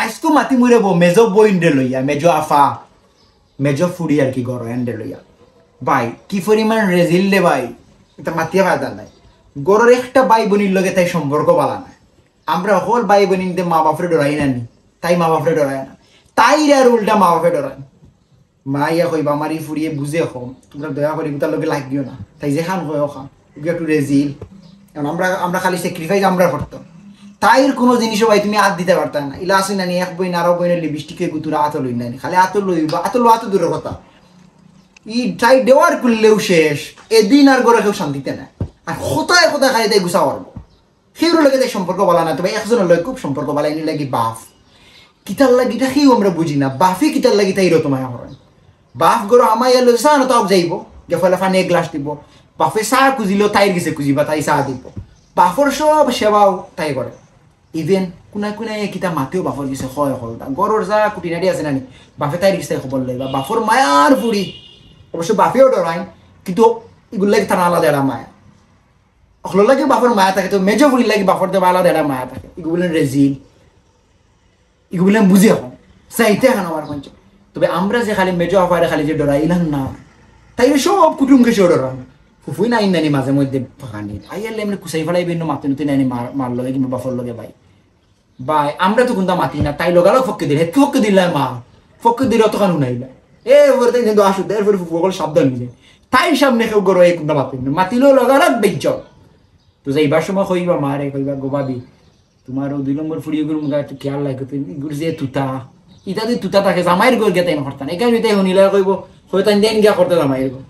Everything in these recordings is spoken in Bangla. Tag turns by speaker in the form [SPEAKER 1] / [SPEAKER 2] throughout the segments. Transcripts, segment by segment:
[SPEAKER 1] আজকু মাতি মুরে মেজো বইন্ডে লইয়া মেজো আফা মেজো ফুড়ি আর কি গর এন্ডে লইয়া ভাই কি পরিমাণ রেজিল দে ভাই এটা মাতিয়া ফায়দা নাই গরের একটা ভাই বোনির লগে তাই সম্পর্ক বালা না আমরা হল ভাই বোনিতে মা বাপরে ডরাই না তাই মা বাপরে ডরায় না তাই আর উল্টা মা বাপে ডরায় মাইয়া কইবা আমার এই ফুড়িয়ে বুঝে কম তোমরা দয়া করে তার লগে লাগিও না তাই যে খান হয় খান একটু রেজিল কারণ আমরা খালি স্যাক্রিফাইস আমরা করতাম তাইর কোনো জিনিসও ভাই তুমি হাত দিতে পারতাম না ইলা আসি না এক বই আরো বইনের লিপস্টিকে গুতুরা হাত লই না খালি হাত লইবা হাত দূরের কথা ই ট্রাই দেওয়ার করলেও শেষ এদিন আর গড়ে কেউ শান্তিতে না আর কোথায় কোথায় খালি তাই গুছা পারবো সেইগুলো লাগে তাই সম্পর্ক বলা না তবে একজনের লগে খুব সম্পর্ক বলা এনে লাগি বাফ কিতার লাগিটা সেও আমরা বুঝি না বাফে কিতার লাগি তাই রতমায়া করেন বাফ গরো আমায় এলো চা না তাও যাইব গেফলে ফানি এক গ্লাস দিব বাফে চা খুঁজিলেও তাইর গেছে খুঁজিবা তাই চা দিব বাফর সব সেবাও তাই করে ইভেন কোনাই কোনাই কিতা মাতেও বাফর গেছে হয় হলটা গরর যা কুটিনারি আছে নানি বাফে তাইর গেছে খবর লইবা বাফর মায়ার ফুড়ি অবশ্য বাফেও ডরাই কিন্তু এগুলো লাগে তার আলাদা একটা মায়া অখলো লাগে বাফর মায়া থাকে তো মেজো ফুড়ি লাগে বাফর দেওয়া আলাদা একটা মায়া থাকে এগুলো রেজিল এগুলো বুঝে এখন চাইতে এখন আমার পঞ্চ তবে আমরা যে খালি মেজো আফারে খালি যে ডরাইলাম না তাই সব কুটুমকে সে ডরান ফুফুই নাই নানি মাঝে মধ্যে ফাঁকানি আইয়ালে এমনি কুসাই ফেলাই বেন মাতে নতুন নানি মার লগে কিংবা বাফর লগে ভাই ভাই আমরা তো কোনটা মাতি না তাই লগালো ফক্কে দিলে হেতকে ফক্কে দিলে মা ফক্কে দিলে অতখান উনাইলা এ ওরতে কিন্তু আসু এরপরে ফুফু বল সাবধান নিয়ে তাই সামনে কেউ গরো এই কোনটা মাতি না মাতিলেও লগালো বেজ্জ তো যাইবার সময় কইবা মারে কইবা গোবাবি তোমার 2 নম্বর ফুড়ি গুলো মুগা একটু খেয়াল লাগে তুই গুড় যে তুতা ইটা দি তুতা থাকে জামাইর গোল গেতে করতাম এখানে তাই শুনিলে কইব হয়তো দেন গিয়া করতে জামাইর গোল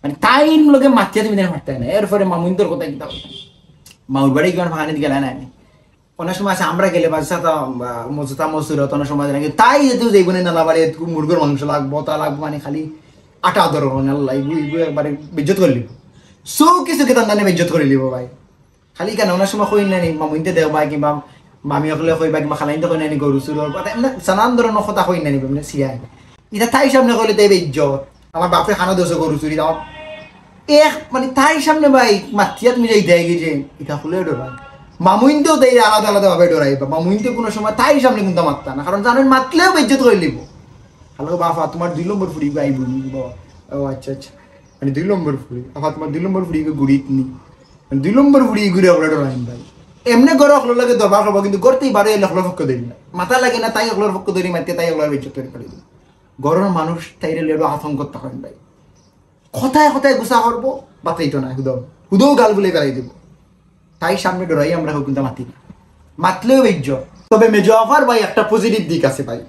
[SPEAKER 1] মানে তাই লগে মাতিয়া তুমি দেন করতে না এরপরে মামুন্দর কথা কিতা বলতাম মাউর বাড়ি কেমন ফাঁকানি গেলে না অনেক সময় আছে আমরা গেলে বাচ্চা তো মজুতা মসুর অনেক সময় লাগে তাই যেহেতু যাইব না নালা বাড়ি মুরগোর মাংস লাগবো তা লাগবো মানে খালি আটা ধরো নাল্লা এগুলো একবারে বেজ্জত করে লিব সো কিছু কেতান দানে বেজ্জত করে লিব ভাই খালি কেন অনেক সময় কই নানি মামুনতে দেও ভাই কিংবা মামি অকলে কইবা কিংবা খালাইনতে কই নানি গরু চুরোর কথা এমনি সানান ধরনের কথা কই নানি মানে সিয়াই এটা তাই সামনে কইলে তাই বেজ্জত আমার বাপরে খানা দোষ গরু চুরি আমার মানে তাই সামনে ভাই মাতিয়া তুমি যাই দেয় গেছে এটা খুলে ডরাই মামুইনতেও তাই আলাদা আলাদা ভাবে ডরাইবা মামুইনতে কোনো সময় তাই সামনে কিন্তু মারতা না কারণ জানেন মাতলেও বেজ্জত করে লিব হ্যালো বাফা তোমার 2 নম্বর ফুড়ি ভাই বলি ও আচ্ছা আচ্ছা মানে 2 নম্বর ফুড়ি আফা তোমার 2 নম্বর ফুড়ি গুড়িত নি 2 নম্বর ফুড়ি ঘুরে আমরা ডরাইন ভাই এমনি গড় অকলো লাগে দরবার করবো কিন্তু গড়তেই বারো লখলো পক্ষ ধরি না মাথা লাগে না তাই অকলোর পক্ষ ধরি মারতে তাই অকলোর বেজ্জত করে ফেলি গড়ের মানুষ তাইরে লেলো আতঙ্ক তখন ভাই কথায় কথায় গুছা করবো বাতাইতো না হুদৌ গাল বলে বেড়াই দেবো তাই সামনে ডরাই আমরা কিন্তু মাতি না মাতলেও বেজ্জ তবে মেজো আফার ভাই একটা পজিটিভ দিক আছে ভাই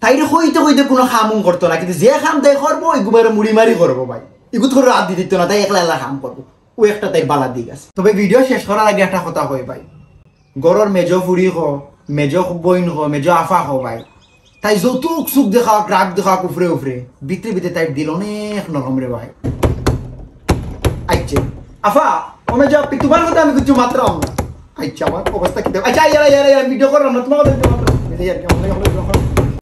[SPEAKER 1] তাইরে হইতে হইতে কোনো খামুং করতো না কিন্তু যে খাম তাই করবো এগুবারে মুড়ি মারি করবো ভাই এগুত করে রাত দিয়ে দিত না তাই একলা একলা খাম করবো ও একটা তাই বালার দিক আছে তবে ভিডিও শেষ করার আগে একটা কথা হয় ভাই গড়ের মেজো ফুড়ি হো মেজো বইন হো মেজো আফা হো ভাই তাই যৌতুক সুখ দেখা রাগ দেখা উফরে উফরে ভিতরে ভিতরে তাই দিল অনেক নরম রে ভাই আচ্ছা আফা ওমে যা তোমার কথা আমি কিছু মাত্র আচ্ছা আমার অবস্থা কি আচ্ছা ইয়ারা ভিডিও করো না তোমার মাত্র